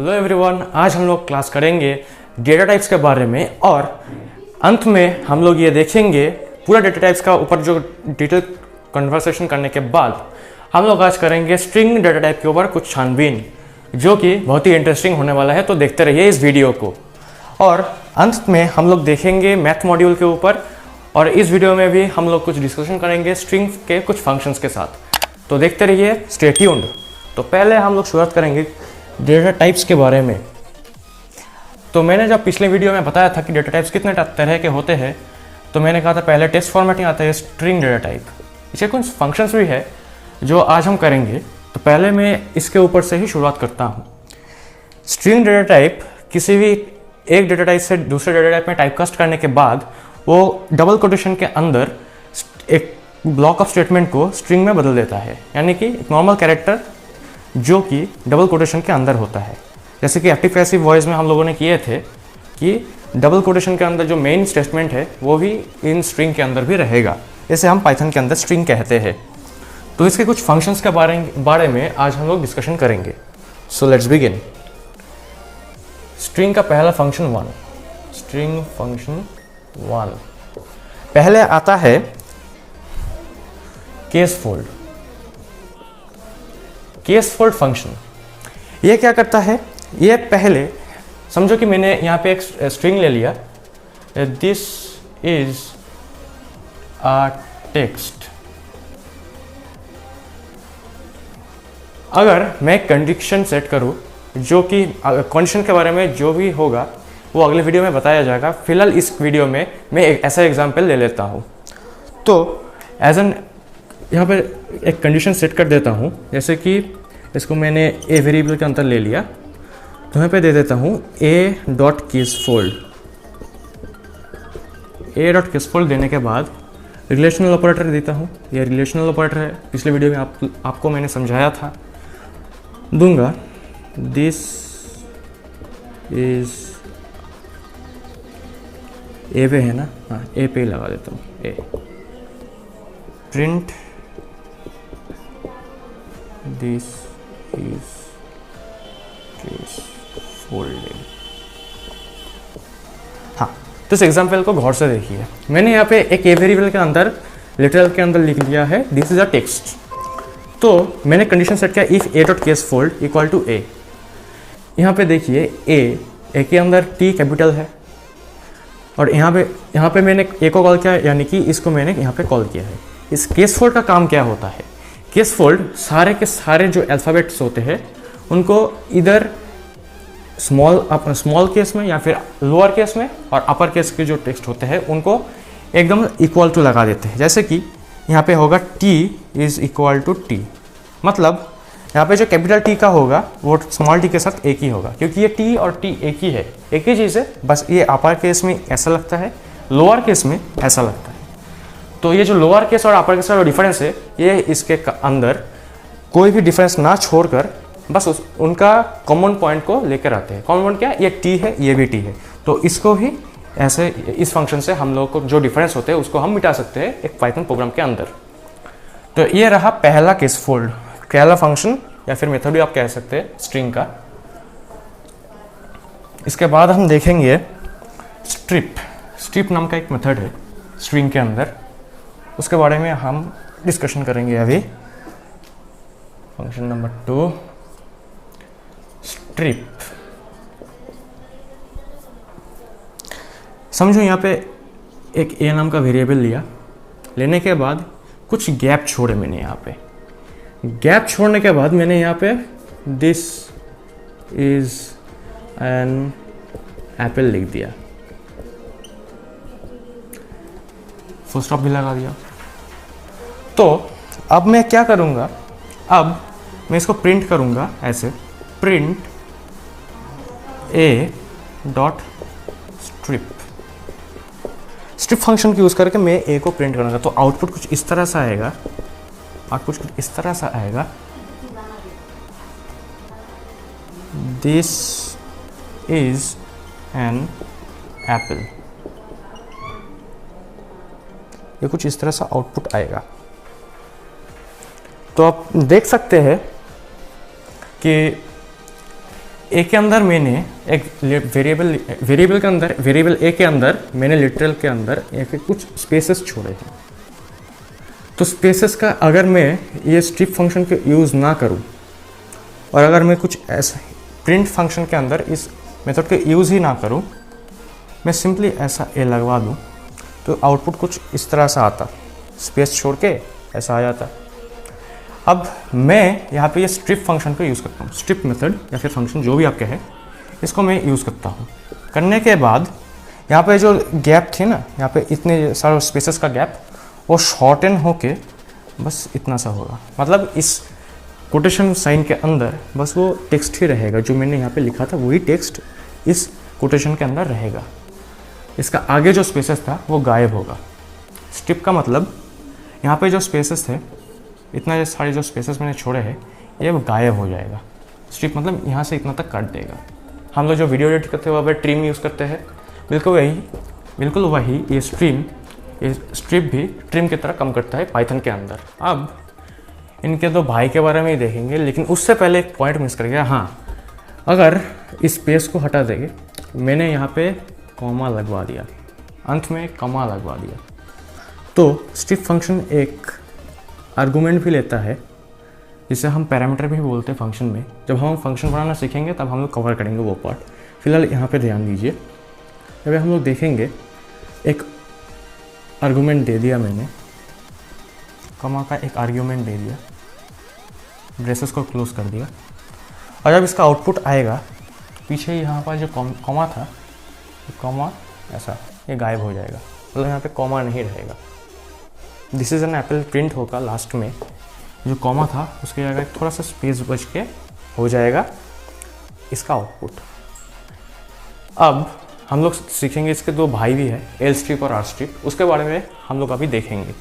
Hello everyone, आज हम लोग क्लास करेंगे डेटा टाइप्स के बारे में और अंत में हम लोग ये देखेंगे पूरा डेटा टाइप्स का ऊपर जो डिटेल कन्वर्सेशन करने के बाद हम लोग आज करेंगे स्ट्रिंग डेटा टाइप के ऊपर कुछ छानबीन, जो कि बहुत ही इंटरेस्टिंग होने वाला है। तो देखते रहिए इस वीडियो को और अंत में हम लोग देखेंगे मैथ मॉड्यूल के ऊपर और इस वीडियो में भी हम लोग कुछ डिस्कशन करेंगे स्ट्रिंग के कुछ फंक्शंस के साथ। तो देखते रहिए, स्टे ट्यून्ड। तो पहले हम लोग शुरुआत करेंगे डेटा टाइप्स के बारे में। तो मैंने जब पिछले वीडियो में बताया था कि डेटा टाइप्स कितने तरह के होते हैं, तो मैंने कहा था पहले टेक्स्ट फॉर्मेटिंग आता है स्ट्रिंग डेटा टाइप। इसके कुछ फंक्शंस भी है जो आज हम करेंगे। तो पहले मैं इसके ऊपर से ही शुरुआत करता हूँ। स्ट्रिंग डेटा टाइप किसी भी एक डेटा टाइप से दूसरे डेटा टाइप में टाइपकास्ट करने के बाद वो डबल कोटेशन के अंदर एक ब्लॉक ऑफ स्टेटमेंट को स्ट्रिंग में बदल देता है, यानी कि एक नॉर्मल कैरेक्टर जो कि डबल कोटेशन के अंदर होता है। जैसे कि एक्टिव पैसिव वॉइस में हम लोगों ने किए थे कि डबल कोटेशन के अंदर जो मेन स्टेटमेंट है वो भी इन स्ट्रिंग के अंदर भी रहेगा। इसे हम पाइथन के अंदर स्ट्रिंग कहते हैं। तो इसके कुछ फंक्शंस के बारे में आज हम लोग डिस्कशन करेंगे। So let's begin. स्ट्रिंग का पहला फंक्शन 1, स्ट्रिंग फंक्शन 1 पहले आता है case fold. Case fold function ये क्या करता है, ये पहले समझो कि मैंने यहाँ पे एक स्ट्रिंग ले लिया, दिस इज अ टेक्स्ट। अगर मैं कंडीशन सेट करूँ, जो कि कंडीशन के बारे में जो भी होगा वो अगले वीडियो में बताया जाएगा। फिलहाल इस वीडियो में मैं एक ऐसा एग्जांपल ले लेता हूँ। तो एज एन यहाँ पर एक कंडीशन सेट कर देता हूँ, जैसे कि इसको मैंने ए वेरिएबल के अंदर ले लिया। तो यहाँ पे दे देता हूँ ए डॉट केस फोल्ड। ए डॉट केस फोल्ड देने के बाद रिलेशनल ऑपरेटर देता हूँ। ये रिलेशनल ऑपरेटर है, पिछले वीडियो में आपको मैंने समझाया था। दूंगा दिस इज ए पे है ना, हाँ ए पे लगा देता हूँ A. Print this is case folded. हाँ, तो इस एग्जाम्पल को गौर से देखिए। मैंने यहाँ पे एक ए वेरिएबल के अंदर लिटरल के अंदर लिख लिया है दिस इज अ टेक्स्ट। तो मैंने कंडीशन सेट किया if A dot case fold equal to A. यहाँ पे देखिए ए के अंदर टी कैपिटल है और यहाँ पे मैंने ए को कॉल किया, यानी कि इसको मैंने यहाँ पे कॉल किया है। इस केस फोल्ड का काम क्या होता है, केस फोल्ड सारे के सारे जो अल्फ़ाबेट्स होते हैं उनको इधर स्मॉल केस में या फिर लोअर केस में और अपर केस के जो टेक्स्ट होते हैं उनको एकदम इक्वल टू लगा देते हैं। जैसे कि यहाँ पे होगा T is equal to T, मतलब यहाँ पे जो कैपिटल टी का होगा वो स्मॉल टी के साथ एक ही होगा, क्योंकि ये टी और टी एक ही है, एक ही चीज़ है। बस ये अपर केस में ऐसा लगता है, लोअर केस में ऐसा लगता है। तो ये जो लोअर केस और अपर केस का जो डिफरेंस है, ये इसके अंदर कोई भी डिफरेंस ना छोड़कर बस उनका कॉमन पॉइंट को लेकर आते हैं। कॉमन पॉइंट क्या है, ये टी है, ये भी टी है। तो इसको ही ऐसे इस फंक्शन से हम लोग को जो डिफरेंस होते हैं उसको हम मिटा सकते हैं एक पाइथन प्रोग्राम के अंदर। तो ये रहा पहला केस फोल्ड, पहला फंक्शन या फिर मेथड भी आप कह सकते हैं स्ट्रिंग का। इसके बाद हम देखेंगे स्ट्रिप। स्ट्रिप नाम का एक मेथड है स्ट्रिंग के अंदर, उसके बारे में हम डिस्कशन करेंगे अभी। Function number 2 strip. समझो यहाँ पे एक ए नाम का वेरिएबल लिया, लेने के बाद कुछ गैप छोड़े मैंने। यहाँ पे गैप छोड़ने के बाद मैंने यहाँ पे दिस इज एन एप्पल लिख दिया, फुल स्टॉप भी लगा दिया। तो अब मैं क्या करूँगा, अब मैं इसको प्रिंट करूँगा ऐसे, प्रिंट ए डॉट स्ट्रिप। स्ट्रिप फंक्शन की यूज़ करके मैं ए को प्रिंट करूँगा। तो आउटपुट कुछ इस तरह सा आएगा, आउटपुट कुछ इस तरह सा आएगा, दिस इज एन एप्पल। ये कुछ इस तरह सा आउटपुट आएगा। तो आप देख सकते हैं कि ए के अंदर मैंने एक वेरिएबल के अंदर, वेरिएबल ए के अंदर मैंने लिटरल के अंदर एक कुछ स्पेसेस छोड़े हैं। तो स्पेसेस का अगर मैं ये स्ट्रिप फंक्शन के यूज़ ना करूँ और अगर मैं कुछ ऐसा प्रिंट फंक्शन के अंदर इस मेथड के यूज़ ही ना करूँ, मैं सिंपली ऐसा ए लगवा दूँ तो आउटपुट कुछ इस तरह से आता, स्पेस छोड़ के ऐसा आ जाता। अब मैं यहाँ पे ये स्ट्रिप फंक्शन को यूज़ करता हूँ, स्ट्रिप मेथड या फिर फंक्शन जो भी आप कहें, इसको मैं यूज़ करता हूँ। करने के बाद यहाँ पे जो गैप थी ना, यहाँ पे इतने सारे स्पेसेस का गैप, वो शॉर्टन होके बस इतना सा होगा। मतलब इस कोटेशन साइन के अंदर बस वो टेक्स्ट ही रहेगा, जो मैंने यहाँ पे लिखा था वही टेक्स्ट इस कोटेशन के अंदर रहेगा। इसका आगे जो स्पेसेस था वो गायब होगा। स्ट्रिप का मतलब यहाँ पे जो स्पेसेस थे, इतना ये सारे जो स्पेसेस मैंने छोड़े हैं, ये गायब हो जाएगा। स्ट्रिप मतलब यहाँ से इतना तक काट देगा। हम लोग जो वीडियो एडिट करते हैं वहाँ पे ट्रिम यूज़ करते हैं, बिल्कुल वही ये स्ट्रिप भी ट्रिम की तरह काम करता है पाइथन के अंदर। अब इनके दो भाई के बारे में ही देखेंगे, लेकिन उससे पहले एक पॉइंट मिस कर गया। हाँ, अगर इस स्पेस को हटा देंगे, मैंने यहाँ पे कॉमा लगवा दिया, अंत में कॉमा लगवा दिया, तो स्ट्रिप फंक्शन एक आर्गुमेंट भी लेता है, जिसे हम पैरामीटर भी बोलते हैं फंक्शन में। जब हम फंक्शन बनाना सीखेंगे तब हम लोग कवर करेंगे वो पार्ट। फिलहाल यहाँ पे ध्यान दीजिए, जब हम लोग देखेंगे एक आर्गुमेंट दे दिया मैंने, कॉमा का एक आर्गुमेंट दे दिया, ब्रेसेस को क्लोज कर दिया, और जब इसका आउटपुट आएगा, पीछे यहाँ पर जो कॉमा था, कॉमा ऐसा ये गायब हो जाएगा, मतलब यहाँ पे कॉमा नहीं रहेगा। This is an apple print होगा, लास्ट में जो कॉमा था उसके जगह थोड़ा सा स्पेस बच के हो जाएगा इसका आउटपुट। अब हम लोग सीखेंगे, इसके दो भाई भी है, एल स्ट्रिप और आर स्ट्रिप, उसके बारे में हम लोग अभी देखेंगे।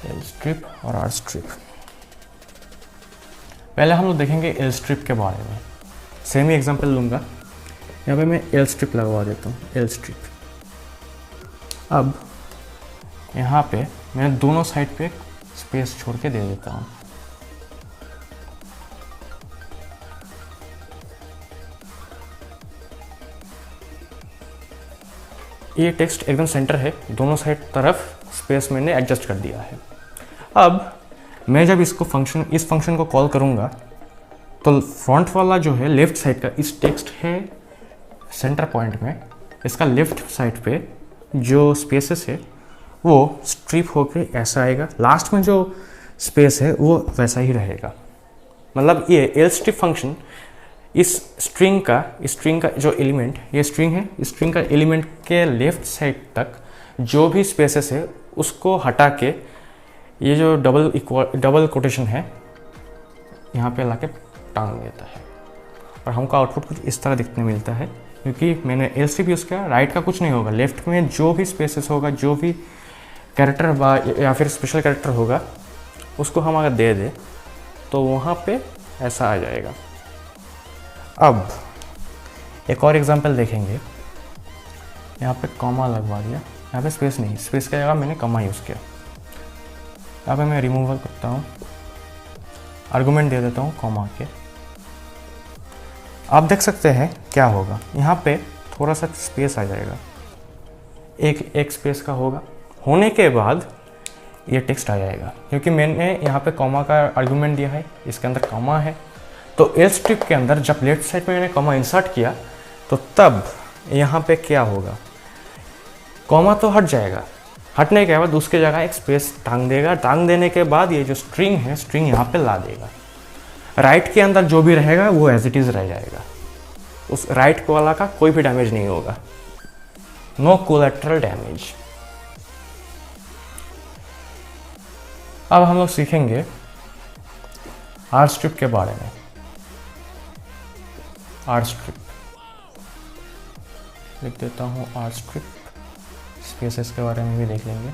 एल स्ट्रिप और आर स्ट्रिप, पहले हम लोग देखेंगे एल स्ट्रिप के बारे में। सेम ही एग्जांपल लूँगा, यहाँ पे मैं एल स्ट्रिप लगवा देता हूँ, एल स्ट्रिप। अब यहाँ पे मैं दोनों साइड पे स्पेस छोड़ के दे देता हूँ। ये टेक्स्ट एकदम सेंटर है, दोनों साइड तरफ स्पेस मैंने एडजस्ट कर दिया है। अब मैं जब इस फंक्शन को कॉल करूँगा, तो फ्रंट वाला जो है लेफ्ट साइड का, इस टेक्स्ट है सेंटर पॉइंट में, इसका लेफ्ट साइड पे जो स्पेसेस है वो स्ट्रिप होके ऐसा आएगा, लास्ट में जो स्पेस है वो वैसा ही रहेगा। मतलब ये एल स्ट्रिप फंक्शन इस स्ट्रिंग का जो एलिमेंट, ये स्ट्रिंग है, इस स्ट्रिंग का एलिमेंट के लेफ्ट साइड तक जो भी स्पेसेस है उसको हटा के ये जो डबल कोटेशन है यहाँ पे लाके टांग देता है, और हमको आउटपुट कुछ इस तरह दिखने मिलता है। क्योंकि मैंने एल स्ट्रिप यूज़ किया, राइट का कुछ नहीं होगा, लेफ्ट में जो भी स्पेसेस होगा, जो भी कैरेक्टर या फिर स्पेशल कैरेक्टर होगा, उसको हम अगर दे दें तो वहाँ पे ऐसा आ जाएगा। अब एक और एग्जांपल देखेंगे, यहाँ पे कॉमा लगवा दिया, यहाँ पे स्पेस नहीं, स्पेस की जगह मैंने कॉमा यूज़ किया। यहाँ पे मैं रिमूवल करता हूँ, आर्गुमेंट दे देता हूँ कॉमा के। आप देख सकते हैं क्या होगा, यहाँ पे थोड़ा सा स्पेस आ जाएगा, एक स्पेस का होने के बाद ये टेक्स्ट आ जाएगा, क्योंकि मैंने यहाँ पे कॉमा का आर्गुमेंट दिया है, इसके अंदर कॉमा है। तो एल स्ट्रिप के अंदर जब लेफ्ट साइड पे मैंने कॉमा इंसर्ट किया, तो तब यहाँ पे क्या होगा, कॉमा तो हट जाएगा, हटने के बाद उसके जगह एक स्पेस टांग देगा, टांग देने के बाद ये जो स्ट्रिंग है, स्ट्रिंग यहाँ पे ला देगा। राइट के अंदर जो भी रहेगा वो एज इट इज़ रह जाएगा, उस राइट वाला का कोई भी डैमेज नहीं होगा, नो कोलैटरल डैमेज। अब हम लोग सीखेंगे आर स्ट्रिप के बारे में। आर स्ट्रिप लिख देता हूँ, आर स्ट्रिप, स्पेसेस के बारे में भी देख लेंगे।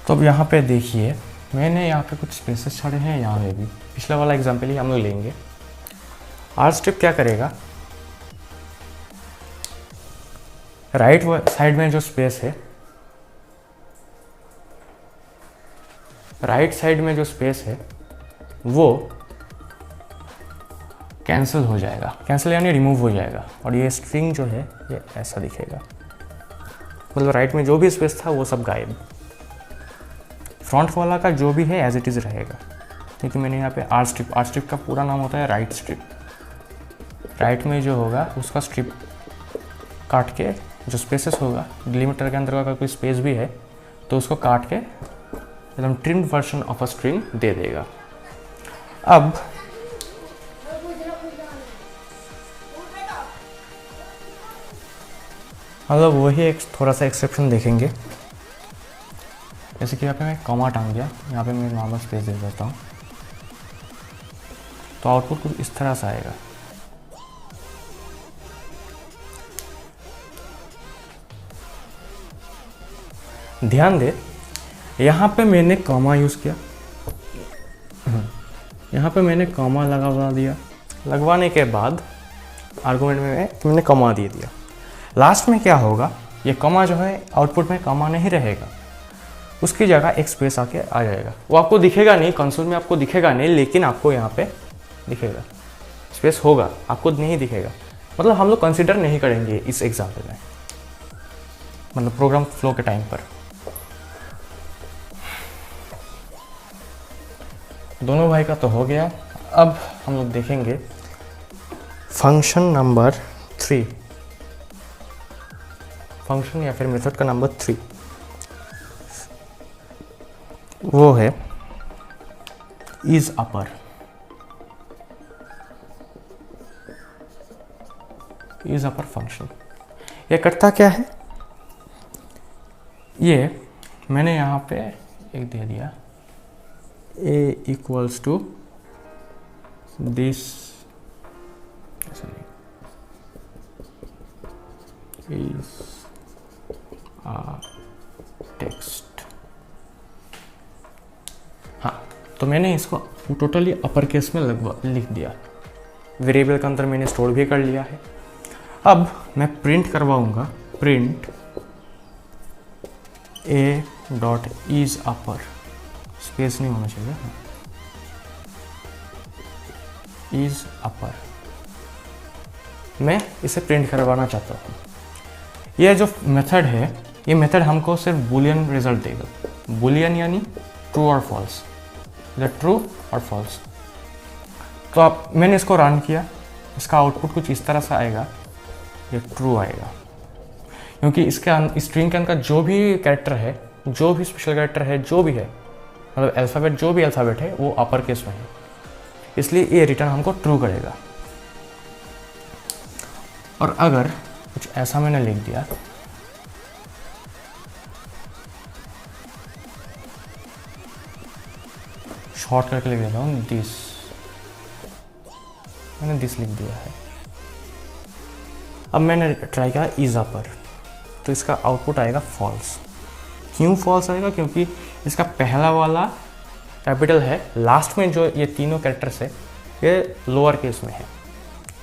तो अब यहाँ पे देखिए, मैंने यहाँ पे कुछ स्पेसेस छोड़े हैं, यहाँ पे भी पिछला वाला एग्जांपल ही हम लोग लेंगे। आर स्ट्रिप क्या करेगा, राइट साइड में जो स्पेस है राइट साइड में जो स्पेस है वो कैंसिल हो जाएगा, कैंसिल यानी रिमूव हो जाएगा, और ये स्ट्रिंग जो है ये ऐसा दिखेगा, मतलब राइट में जो भी स्पेस था वो सब गायब। फ्रंट वाला का जो भी है एज इट इज़ रहेगा, क्योंकि मैंने यहाँ पे आर स्ट्रिप का पूरा नाम होता है राइट स्ट्रिप। राइट में जो होगा उसका स्ट्रिप काट के जो स्पेसेस होगा, डिलीमीटर के अंदर अगर कोई स्पेस भी है तो उसको काट के एकदम trimmed version of a string दे देगा। अब हम लोग वही एक थोड़ा सा एक्सेप्शन देखेंगे, जैसे कि यहाँ पे मैं कॉमा टांग दिया, यहाँ पे मैं नॉर्मल स्पेस दे देता हूँ, तो आउटपुट कुछ इस तरह से आएगा। ध्यान दे, यहाँ पे मैंने कॉमा यूज़ किया, यहाँ पे मैंने कॉमा लगवा दिया, लगवाने के बाद आर्गुमेंट में मैंने कॉमा दे दिया। लास्ट में क्या होगा, ये कॉमा जो है आउटपुट में कॉमा नहीं रहेगा, उसकी जगह एक स्पेस आके आ जाएगा। वो आपको दिखेगा नहीं, कंसोल में आपको दिखेगा नहीं, लेकिन आपको यहाँ पे दिखेगा, स्पेस होगा, आपको नहीं दिखेगा। मतलब हम लोग कंसिडर नहीं करेंगे इस एग्जाम्पल में, मतलब प्रोग्राम फ्लो के टाइम पर। दोनों भाई का तो हो गया। अब हम लोग देखेंगे फंक्शन नंबर 3, फंक्शन या फिर मेथड का नंबर 3, वो है is upper. Is upper function ये करता क्या है, ये मैंने यहाँ पे एक दे दिया, a equals to this is text. हाँ, तो मैंने इसको टोटली अपर केस में लिख दिया, वेरिएबल के अंदर मैंने स्टोर भी कर लिया है। अब मैं प्रिंट करवाऊंगा, print a dot is upper, space नहीं होना चाहिए, इज अपर। मैं इसे प्रिंट करवाना चाहता हूँ। यह जो मेथड है, ये मेथड हमको सिर्फ बूलियन रिजल्ट देगा। बूलियन यानी ट्रू और फॉल्स, इधर ट्रू और फॉल्स। तो अब मैंने इसको रन किया, इसका आउटपुट कुछ इस तरह से आएगा, ये ट्रू आएगा, क्योंकि इसके स्ट्रिंग के अंदर जो भी कैरेक्टर है, जो भी स्पेशल कैरेक्टर है, जो भी है, मतलब अल्फ़ाबेट, जो भी अल्फ़ाबेट है वो अपर केस में है, इसलिए ये रिटर्न हमको ट्रू करेगा। और अगर कुछ ऐसा मैंने लिख दिया, शॉर्ट करके लिख देता हूँ दिस, मैंने दिस लिख दिया है। अब मैंने ट्राई किया इज अपर, तो इसका आउटपुट आएगा फॉल्स। क्यों फॉल्स आएगा, क्योंकि इसका पहला वाला कैपिटल है, लास्ट में जो ये तीनों कैरेक्टर्स है ये लोअर केस में है,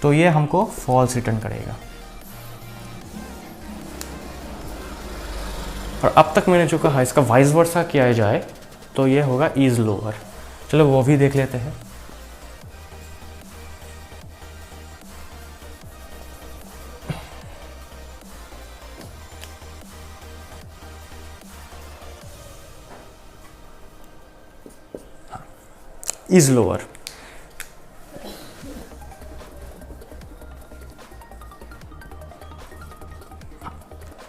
तो ये हमको फॉल्स रिटर्न करेगा। और अब तक मैंने जो कहा इसका वाइस वर्सा किया जाए तो ये होगा इज लोअर। चलो वो भी देख लेते हैं। इज लोअर,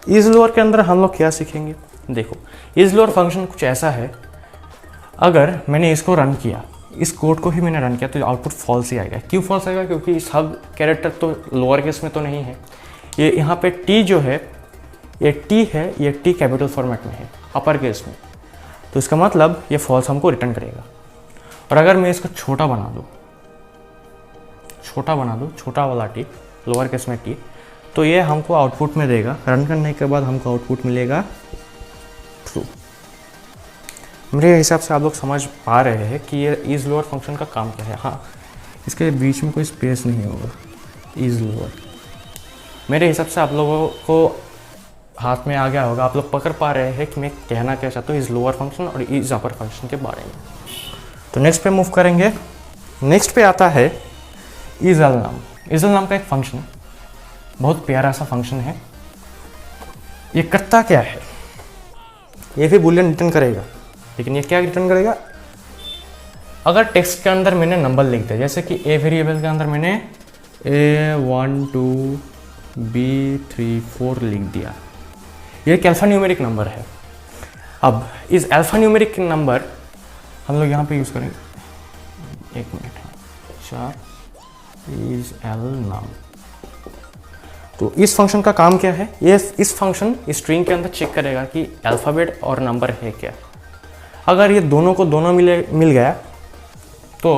इज लोअर के अंदर हम लोग क्या सीखेंगे, देखो इज लोअर फंक्शन कुछ ऐसा है, अगर मैंने इसको रन किया, इस कोड को ही मैंने रन किया, तो आउटपुट फॉल्स ही आएगा। क्यों फॉल्स आएगा, क्योंकि सब कैरेक्टर तो लोअर केस में तो नहीं है, ये यहाँ पे टी जो है, ये टी है, ये टी कैपिटल फॉर्मेट में है, अपर केस में, तो इसका मतलब ये फॉल्स हमको रिटर्न करेगा। और अगर मैं इसको छोटा बना दूँ, छोटा वाला टी, लोअर केस में टी, तो ये हमको आउटपुट में देगा। रन करने के बाद हमको आउटपुट मिलेगा ट्रू। मेरे हिसाब से आप लोग समझ पा रहे हैं कि ये इज लोअर फंक्शन का काम क्या है। हाँ, इसके बीच में कोई स्पेस नहीं होगा, इज लोअर। मेरे हिसाब से आप लोगों को हाथ में आ गया होगा, आप लोग पकड़ पा रहे हैं कि मैं कहना क्या चाहता हूँ इस लोअर फंक्शन और इस अपर फंक्शन के बारे में। तो नेक्स्ट पे मूव करेंगे। नेक्स्ट पे आता है इजल नाम। इजल नाम का एक फंक्शन, बहुत प्यारा सा फंक्शन है। ये करता क्या है, ये भी बूलियन रिटर्न करेगा, लेकिन ये क्या रिटर्न करेगा, अगर टेक्स्ट के अंदर मैंने नंबर लिख दिया, जैसे कि ए वेरिएबल के अंदर मैंने A1 2 B3 4 लिख दिया, ये एक अल्फा न्यूमेरिक नंबर है। अब इस अल्फा न्यूमेरिक नंबर हम लोग यहाँ पे यूज़ करेंगे, एक मिनट, अच्छा इज एल नाम। तो इस फंक्शन का काम क्या है, ये इस फंक्शन स्ट्रिंग के अंदर चेक करेगा कि अल्फ़ाबेट और नंबर है क्या। अगर ये दोनों को दोनों मिल गया तो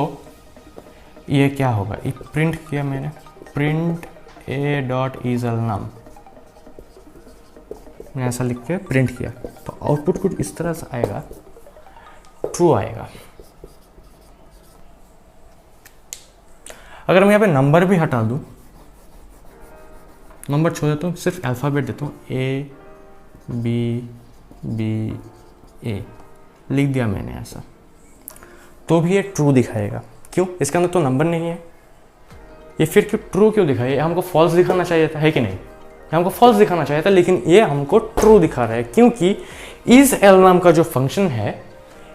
ये क्या होगा, ये प्रिंट किया मैंने, प्रिंट ए डॉट इजल नाम, मैंने ऐसा लिख के प्रिंट किया, तो आउटपुट कुछ इस तरह से आएगा, ट्रू आएगा। अगर मैं यहाँ पे नंबर भी हटा दूँ, नंबर छोड़ देता हूँ, सिर्फ अल्फ़ाबेट देता हूँ, ए बी बी ए लिख दिया मैंने ऐसा, तो भी ये ट्रू दिखाएगा। क्यों, इसके अंदर तो नंबर नहीं है, ये फिर क्यों ट्रू क्यों दिखाए, हमको फॉल्स दिखाना चाहिए था, है कि नहीं, हमको फॉल्स दिखाना चाहिए था, लेकिन ये हमको ट्रू दिखा रहा है, क्योंकि इस एल नाम का जो फंक्शन है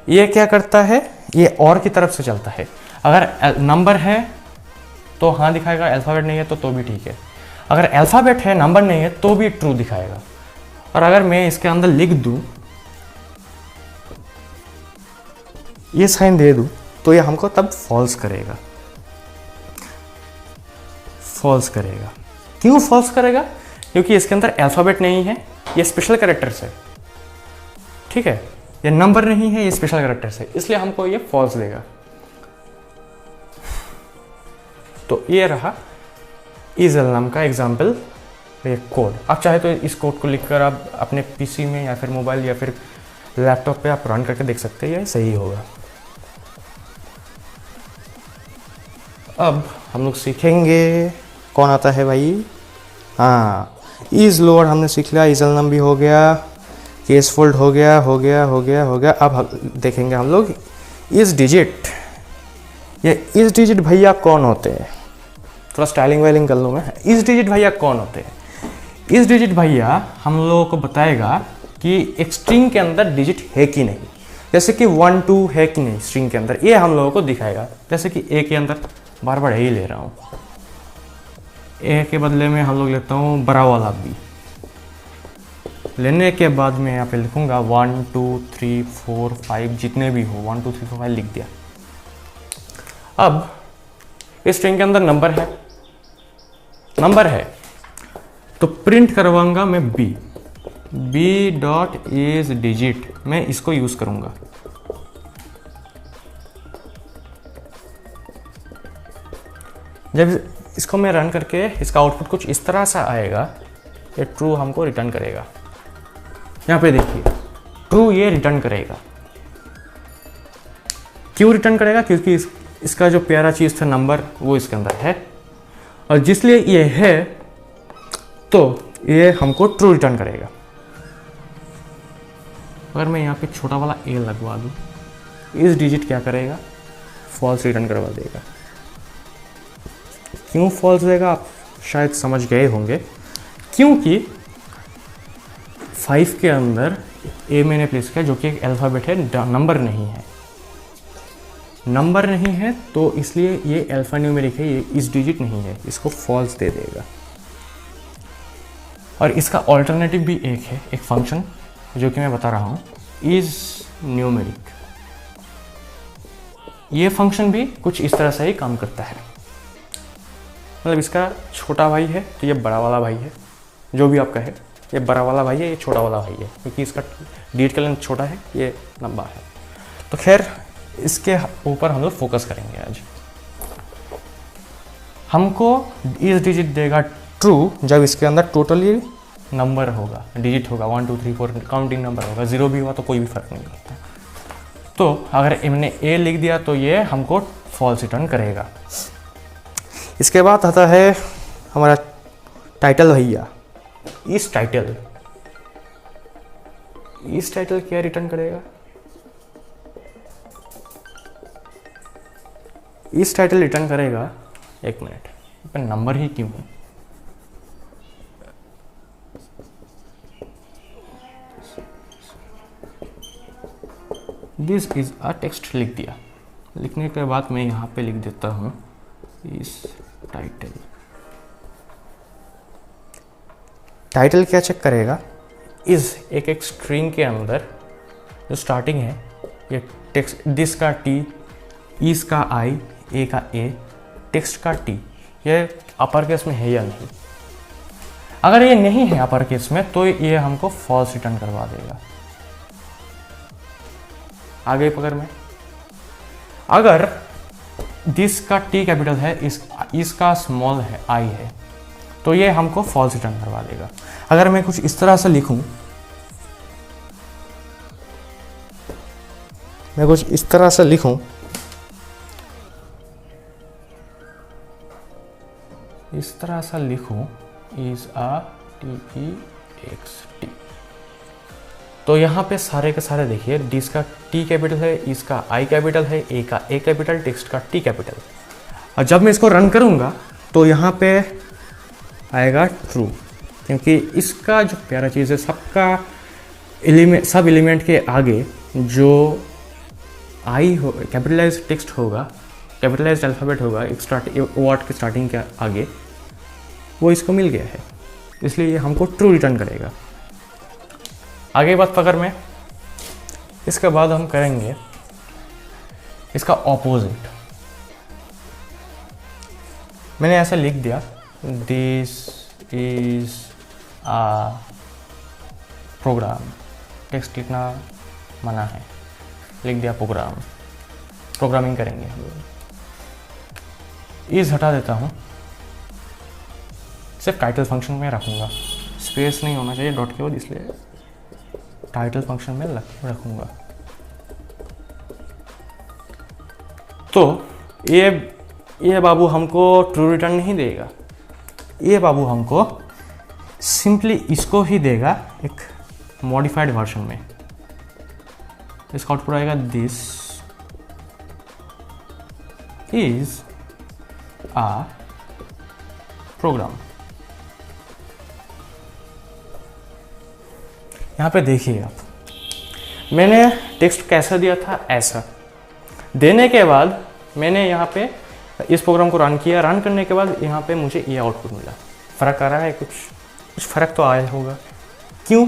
ये क्या करता है, ये और की तरफ से चलता है। अगर नंबर है तो हाँ दिखाएगा, अल्फ़ाबेट नहीं है तो भी ठीक है। अगर अल्फ़ाबेट है नंबर नहीं है तो भी ट्रू दिखाएगा। और अगर मैं इसके अंदर लिख दूं, ये साइन दे दूं, तो ये हमको तब फॉल्स करेगा, फॉल्स करेगा। क्यों फॉल्स करेगा, क्योंकि इसके अंदर अल्फ़ाबेट नहीं है, ये स्पेशल कैरेक्टर्स है, ठीक है, ये नंबर नहीं है, ये स्पेशल कैरेक्टर्स है, इसलिए हमको ये फॉल्स देगा। तो ये रहा इजल नाम का एग्जाम्पल, एक कोड। आप चाहे तो इस कोड को लिखकर आप अपने पीसी में या फिर मोबाइल या फिर लैपटॉप पे आप रन करके देख सकते हैं, ये सही होगा। अब हम लोग सीखेंगे, कौन आता है भाई, हाँ इज लोअर हमने सीख लिया, इजल नाम भी हो गया, केस फोल्ड हो गया, हो गया हो गया हो गया। अब देखेंगे हम लोग इज डिजिट। ये इज डिजिट भैया कौन होते हैं, थोड़ा स्टाइलिंग वाइलिंग कर लूँ मैं। इस डिजिट भैया कौन होते हैं, इस डिजिट भैया हम लोगों को बताएगा कि एक स्ट्रिंग के अंदर डिजिट है कि नहीं, जैसे कि 1 2 है कि नहीं स्ट्रिंग के अंदर, ये हम लोगों को दिखाएगा। जैसे कि ए के अंदर बार बार ए ले रहा हूँ, ए के बदले में हम लोग लेता हूँ बड़ा वाला बी, लेने के बाद मैं यहाँ पे लिखूँगा 1 2 3 4 5 जितने भी हो, 1 2 3 4 5 लिख दिया। अब इस स्ट्रिंग के अंदर नंबर है तो प्रिंट करवाऊंगा मैं बी डॉट इज डिजिट, मैं इसको यूज करूंगा। जब इसको मैं रन करके इसका आउटपुट कुछ इस तरह से आएगा, ये ट्रू हमको रिटर्न करेगा। यहाँ पे देखिए ट्रू ये रिटर्न करेगा। क्यों रिटर्न करेगा, क्योंकि इसका जो प्यारा चीज़ था नंबर वो इसके अंदर है, और जिसलिए ये है तो ये हमको ट्रू रिटर्न करेगा। अगर मैं यहाँ पे छोटा वाला ए लगवा दूँ, इस डिजिट क्या करेगा, फॉल्स रिटर्न करवा देगा। क्यों फॉल्स देगा आप शायद समझ गए होंगे, क्योंकि 5 के अंदर ए मैंने प्लेस किया जो कि एक अल्फ़ाबेट है, नंबर नहीं है, नंबर नहीं है तो इसलिए ये अल्फा न्यूमेरिक है, ये इस डिजिट नहीं है, इसको फॉल्स दे देगा। और इसका ऑल्टरनेटिव भी एक है, एक फंक्शन जो कि मैं बता रहा हूँ, इज न्यूमेरिक। ये फंक्शन भी कुछ इस तरह से ही काम करता है, मतलब इसका छोटा भाई है तो ये बड़ा वाला भाई है, जो भी आपका है, ये बड़ा वाला भाई है, ये छोटा वाला भाई है, क्योंकि इसका डिजिट का लेंथ छोटा है, ये लंबा है। तो खैर इसके ऊपर हम लोग फोकस करेंगे आज। हमको इस डिजिट देगा ट्रू जब इसके अंदर टोटली नंबर होगा, डिजिट होगा, 1 2 3 4 काउंटिंग नंबर होगा, 0 भी हुआ तो कोई भी फर्क नहीं पड़ता। तो अगर मैंने ए लिख दिया तो ये हमको फॉल्स रिटर्न करेगा। इसके बाद आता है हमारा टाइटल भैया। इस टाइटल इस टाइटल क्या रिटर्न करेगा? इस टाइटल रिटर्न करेगा, एक मिनट, पर नंबर ही क्यों है? दिस इज अ टेक्स्ट लिख दिया। लिखने के बाद मैं यहाँ पे लिख देता हूँ इस टाइटल। टाइटल क्या चेक करेगा? इस एक स्ट्रिंग के अंदर जो स्टार्टिंग है, ये टेक्स्ट, दिस का टी, इस का आई, ए का ए, टेक्स्ट का टी, ये अपर केस में है या नहीं। अगर ये नहीं है अपर केस में तो ये हमको फॉल्स रिटर्न करवा देगा। आगे पकड़ में, अगर दिस का टी कैपिटल है, इसका स्मॉल है, आई है, तो ये हमको फॉल्स रिटर्न करवा देगा। अगर मैं कुछ इस तरह से लिखूं, मैं कुछ इस तरह से लिखूं, इस तरह से लिखूं, is a T E X T, तो यहाँ पे सारे के सारे देखिए, दिस का टी कैपिटल है, इसका आई कैपिटल है, ए का ए कैपिटल, टेक्स्ट का टी कैपिटल। और जब मैं इसको रन करूँगा तो यहाँ पे आएगा ट्रू, क्योंकि इसका जो प्यारा चीज़ है, सबका एलिमेंट, सब एलिमेंट के आगे जो आई हो, कैपिटलाइज टेक्स्ट होगा, कैपिटलाइज अल्फ़ाबेट होगा, एक वर्ड के स्टार्टिंग के आगे, वो इसको मिल गया है, इसलिए ये हमको ट्रू रिटर्न करेगा। आगे बात पकड़ में, इसके बाद हम करेंगे इसका ऑपोजिट। मैंने ऐसा लिख दिया, this is a program, text लिखना मना है, लिख दिया प्रोग्राम, प्रोग्रामिंग करेंगे हम लोग। इस हटा देता हूँ, सिर्फ टाइटल फंक्शन में रखूँगा, स्पेस नहीं होना चाहिए डॉट के बाद, इसलिए टाइटल फंक्शन में रखूँगा। तो ये बाबू हमको ट्रू रिटर्न नहीं देगा, ये बाबू हमको सिंपली इसको ही देगा एक मॉडिफाइड वर्जन में। इसका आउटपुट आएगा, दिस इज आ प्रोग्राम। यहाँ पे देखिए आप, मैंने टेक्स्ट कैसा दिया था, ऐसा देने के बाद मैंने यहाँ पे इस प्रोग्राम को रन किया, रन करने के बाद यहाँ पे मुझे ये आउटपुट मिला। फ़र्क आ रहा है, कुछ फ़र्क तो आया होगा। क्यों?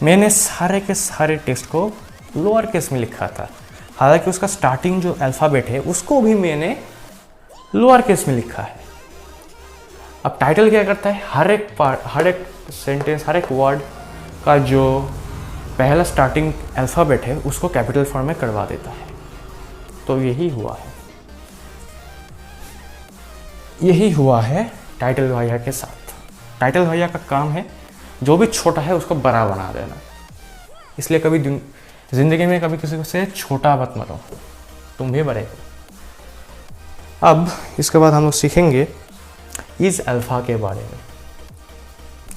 मैंने सारे के सारे टेक्स्ट को लोअर केस में लिखा था, हालांकि उसका स्टार्टिंग जो अल्फ़ाबेट है उसको भी मैंने लोअर केस में लिखा है। अब टाइटल क्या करता है, हर एक पार्ट, हर एक सेंटेंस, हर एक वर्ड का जो पहला स्टार्टिंग अल्फ़ाबेट है उसको कैपिटल फॉर्म में करवा देता है। तो यही हुआ है टाइटल भैया के साथ। टाइटल भैया का काम है जो भी छोटा है उसको बड़ा बना देना, इसलिए कभी ज़िंदगी में कभी किसी से छोटा मत मरो, तुम भी बड़े हो। अब इसके बाद हम लोग सीखेंगे इज़ अल्फ़ा के बारे में।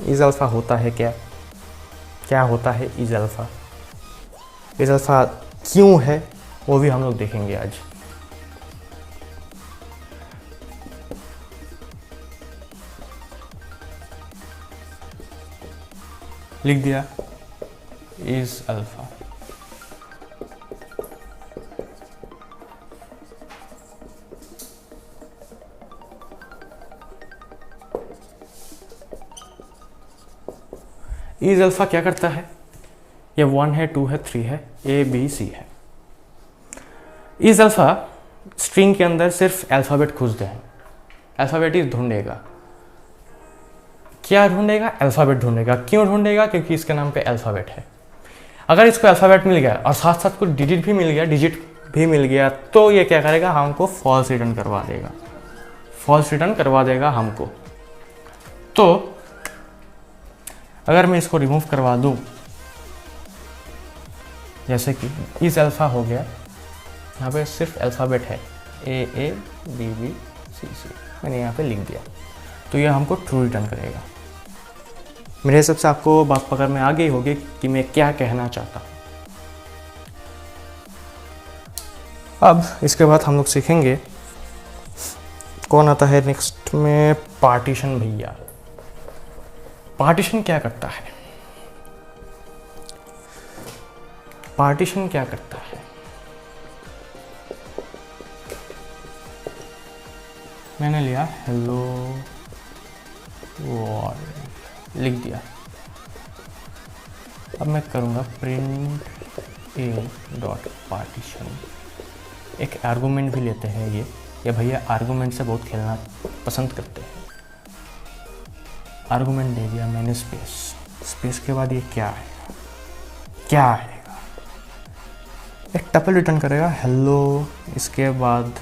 इज़ अल्फ़ा होता है क्या होता है इज़ अल्फ़ा, इज़ अल्फ़ा क्यों है, वो भी हम लोग देखेंगे आज। लिख दिया इज़ अल्फ़ा। इज़ अल्फ़ा क्या करता है, ये 1 है, 2 है, 3 है, A B C है। इज़ अल्फ़ा स्ट्रिंग के अंदर सिर्फ अल्फ़ाबेट खोजते हैं, अल्फ़ाबेट ही ढूंढेगा। क्या ढूंढेगा? अल्फ़ाबेट ढूंढेगा। क्यों ढूंढेगा? क्योंकि इसके नाम पे अल्फ़ाबेट है। अगर इसको अल्फ़ाबेट मिल गया और साथ साथ कुछ डिजिट भी मिल गया तो ये क्या करेगा, हमको फॉल्स रिटर्न करवा देगा, फॉल्स रिटर्न करवा देगा हमको। तो अगर मैं इसको रिमूव करवा दूं, जैसे कि इज़ अल्फ़ा हो गया, यहाँ पे सिर्फ अल्फ़ाबेट है A B B C C, मैंने यहाँ पे लिख दिया, तो ये हमको ट्रू रिटर्न करेगा। मेरे हिसाब से आपको बात पकड़ में आ गई होगी कि मैं क्या कहना चाहता हूँ। अब इसके बाद हम लोग सीखेंगे कौन आता है नेक्स्ट में, पार्टीशन भैया। पार्टीशन क्या करता है? पार्टीशन क्या करता है? मैंने लिया हेलो वर्ल्ड, लिख दिया। अब मैं करूँगा प्रिंट ए डॉट पार्टीशन। एक आर्गूमेंट भी लेते हैं ये भैया आर्गूमेंट से बहुत खेलना पसंद करते हैं। आर्गूमेंट दे दिया मैंने स्पेस के बाद ये क्या आएगा, क्या आएगा? एक टपल रिटर्न करेगा हेलो, इसके बाद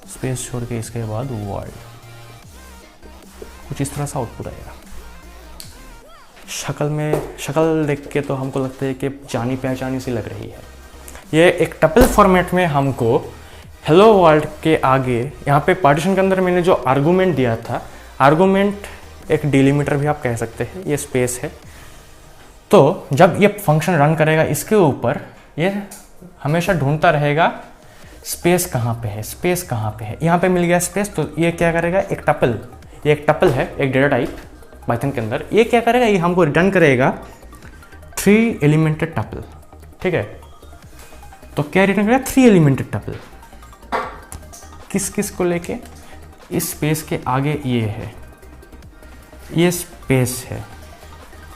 स्पेस छोड़ के इसके बाद वर्ल्ड। कुछ इस तरह सा आउटपुट आएगा। शक्ल देख के तो हमको लगता है कि जानी पहचानी सी लग रही है। ये एक टपल फॉर्मेट में हमको हेलो वर्ल्ड के आगे यहाँ पे पार्टीशन के अंदर मैंने जो आर्गूमेंट दिया था, आर्गूमेंट एक डिलीमीटर भी आप कह सकते हैं, ये स्पेस है। तो जब ये फंक्शन रन करेगा इसके ऊपर, ये हमेशा ढूंढता रहेगा स्पेस कहाँ पे है, स्पेस कहाँ पे है। यहाँ पे मिल गया स्पेस, तो ये क्या करेगा, एक टपल, ये एक टपल है, एक डेटा टाइप पाइथन के अंदर। ये क्या करेगा, ये हमको रिटर्न करेगा 3 एलिमेंटेड टपल। ठीक है, तो क्या रिटर्न करेगा, 3 एलिमेंटेड टपल। किस किस को लेके, इस स्पेस के आगे ये है, ये स्पेस है,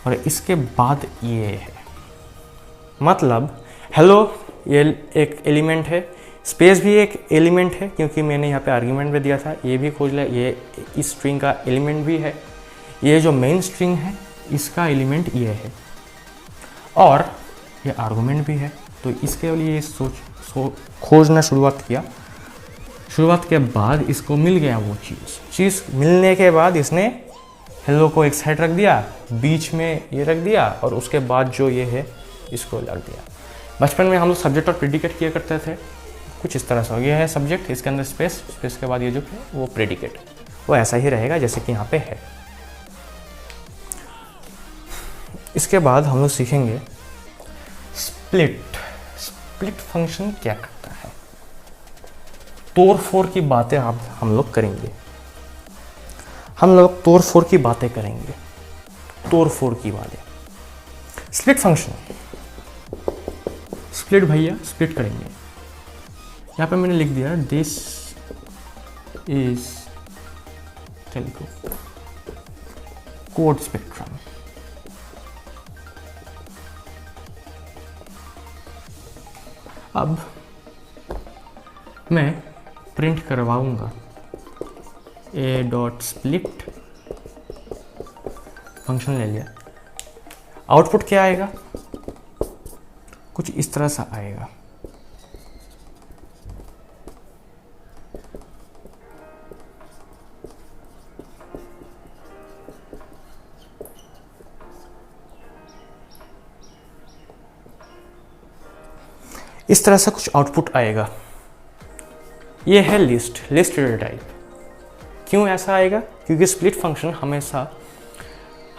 और इसके बाद ये है। मतलब हेलो ये एक एलिमेंट है, स्पेस भी एक एलिमेंट है क्योंकि मैंने यहाँ पे आर्गुमेंट में दिया था। ये भी खोज लिया, ये इस स्ट्रिंग का एलिमेंट भी है। ये जो मेन स्ट्रिंग है इसका एलिमेंट ये है, और ये आर्गुमेंट भी है। तो इसके लिए खोजना शुरुआत किया। शुरुआत के बाद इसको मिल गया वो चीज़ मिलने के बाद इसने हेलो को एक साइड रख दिया, बीच में ये रख दिया, और उसके बाद जो ये है इसको रख दिया। बचपन में हम लोग सब्जेक्ट और प्रेडिकेट किया करते थे, कुछ इस तरह से हो गया है सब्जेक्ट, इसके अंदर स्पेस के बाद ये जो है वो प्रेडिकेट, वो ऐसा ही रहेगा जैसे कि यहाँ पे है। इसके बाद हम लोग सीखेंगे स्प्लिट फंक्शन क्या करता है। तोड़ फोड़ की बातें हम लोग करेंगे, हम लोग तोड़ फोड़ की बातें करेंगे, तोड़ फोड़ की बातें। स्प्लिट फंक्शन, स्प्लिट भैया स्प्लिट करेंगे। यहाँ पे मैंने लिख दिया दिस इज टेलिको कोड स्पेक्ट्रम। अब मैं प्रिंट करवाऊंगा ए डॉट स्प्लिट, फंक्शन ले लिया। आउटपुट क्या आएगा, कुछ इस तरह सा आएगा। इस तरह से कुछ आउटपुट आएगा। ये है लिस्ट डेटा टाइप। क्यों ऐसा आएगा, क्योंकि स्प्लिट फंक्शन हमेशा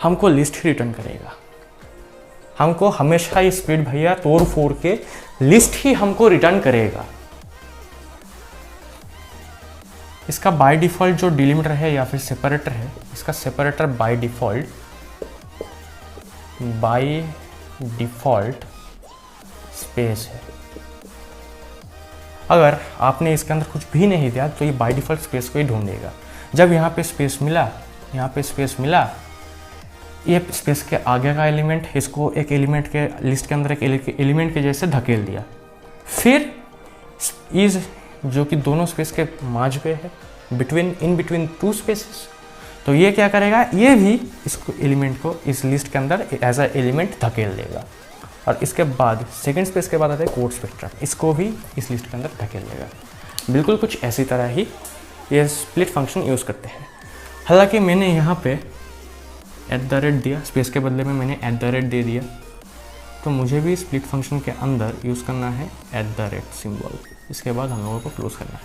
हमको लिस्ट ही रिटर्न करेगा। हमको हमेशा ये स्प्लिट भैया तोड़ फोड़ के लिस्ट ही हमको रिटर्न करेगा। इसका बाय डिफॉल्ट जो डिलीमीटर है या फिर सेपरेटर है, इसका सेपरेटर बाय डिफॉल्ट स्पेस है। अगर आपने इसके अंदर कुछ भी नहीं दिया तो ये बाय डिफॉल्ट स्पेस को ही ढूंढेगा। जब यहाँ पे स्पेस मिला, यहाँ पे स्पेस मिला, ये स्पेस के आगे का एलिमेंट इसको एक एलिमेंट के लिस्ट के अंदर एक एलिमेंट के जैसे धकेल दिया। फिर इज जो कि दोनों स्पेस के माझ पे है, इन बिटवीन 2 स्पेसेस, तो ये क्या करेगा, ये भी इसको एलिमेंट को इस लिस्ट के अंदर एज अ एलिमेंट धकेल देगा। और इसके बाद सेकंड स्पेस के बाद आता है कोड स्पेक्ट्रम, इसको भी इस लिस्ट के अंदर धकेल देगा। बिल्कुल कुछ ऐसी तरह ही ये स्प्लिट फंक्शन यूज़ करते हैं। हालांकि मैंने यहाँ पे @ दिया, स्पेस के बदले में मैंने @ दे दिया, तो मुझे भी स्प्लिट फंक्शन के अंदर यूज़ करना है @ सिंबल। इसके बाद हम लोगों को क्लोज करना है।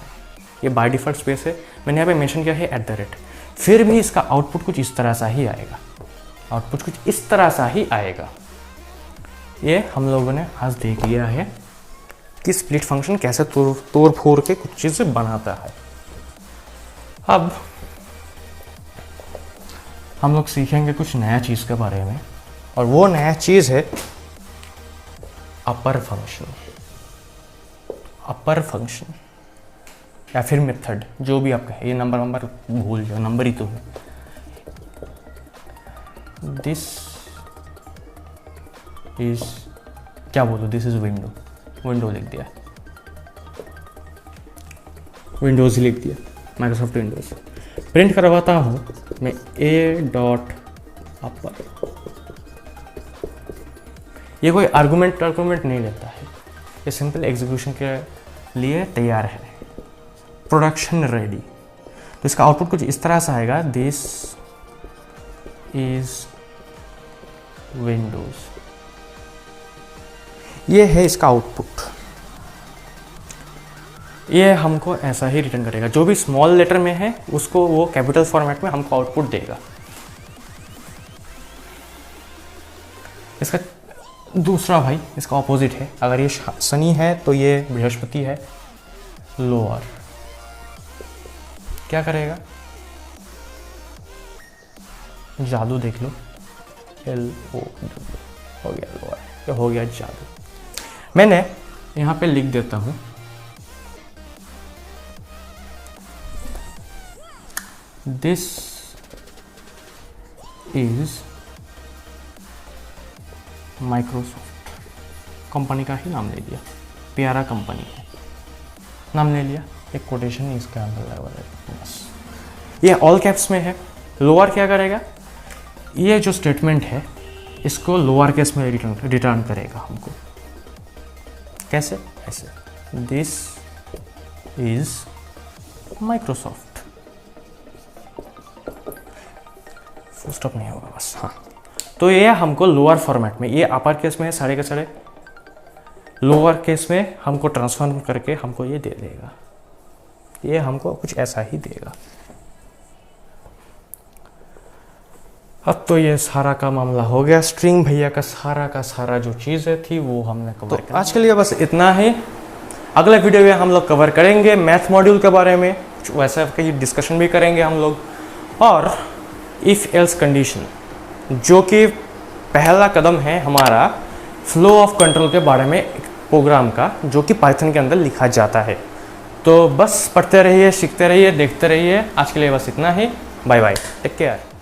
ये बाय डिफॉल्ट स्पेस है, मैंने यहाँ पे मेंशन किया है @ फिर भी इसका आउटपुट कुछ इस तरह सा ही आएगा। आउटपुट कुछ इस तरह सा ही आएगा। ये हम लोगों ने आज देख लिया है कि स्प्लिट फंक्शन कैसे तोड़ फोड़ के कुछ चीज़ें बनाता है। अब हम लोग सीखेंगे कुछ नया चीज़ के बारे में, और वो नया चीज़ है अपर फंक्शन। अपर फंक्शन या फिर मेथड, जो भी आप कहें। ये नंबर भूल जाओ, नंबर ही तो है। दिस इज, क्या बोलो, दिस इज विंडो। विंडो लिख दिया, विंडोज़ लिख दिया, माइक्रोसॉफ्ट विंडोज़। प्रिंट करवाता हूँ मैं a.upper। ये कोई आर्गुमेंट नहीं लेता है, ये सिंपल एग्जीक्यूशन के लिए तैयार है, प्रोडक्शन रेडी। तो इसका आउटपुट कुछ इस तरह से आएगा, दिस इज विंडोज। ये है इसका आउटपुट। ये हमको ऐसा ही रिटर्न करेगा, जो भी स्मॉल लेटर में है उसको वो कैपिटल फॉर्मेट में हमको आउटपुट देगा। इसका दूसरा भाई, इसका ऑपोजिट है। अगर ये शनि है तो ये बृहस्पति है। लोअर क्या करेगा, जादू देख लो, LO हो गया लोअर, ये हो गया जादू। मैंने यहाँ पे लिख देता हूँ दिस इज माइक्रोसॉफ्ट। कंपनी का ही नाम ले लिया, प्यारा कंपनी है, नाम ले लिया, एक कोटेशन इसका अंदर लगा है बस। ये ऑल कैप्स में है। लोअर क्या करेगा, ये जो स्टेटमेंट है इसको लोअर केस में रिटर्न करेगा हमको। कैसे, ऐसे, this is Microsoft. Full stop नहीं होगा बस, हाँ। तो ये हमको लोअर फॉर्मेट में, ये अपर केस में है सारे के सारे, लोअर केस में हमको ट्रांसफॉर्म करके हमको ये दे देगा। ये हमको कुछ ऐसा ही देगा। अब तो ये सारा का मामला हो गया। स्ट्रिंग भैया का सारा जो चीज़ें थी वो हमने कवर किया। आज के लिए बस इतना ही। अगले वीडियो में हम लोग कवर करेंगे मैथ मॉड्यूल के बारे में, वैसा कहीं डिस्कशन भी करेंगे हम लोग, और इफ़ एल्स कंडीशन, जो कि पहला कदम है हमारा फ्लो ऑफ कंट्रोल के बारे में प्रोग्राम का, जो कि पाइथन के अंदर लिखा जाता है। तो बस पढ़ते रहिए, सीखते रहिए, देखते रहिए। आज के लिए बस इतना ही। Bye bye, take care.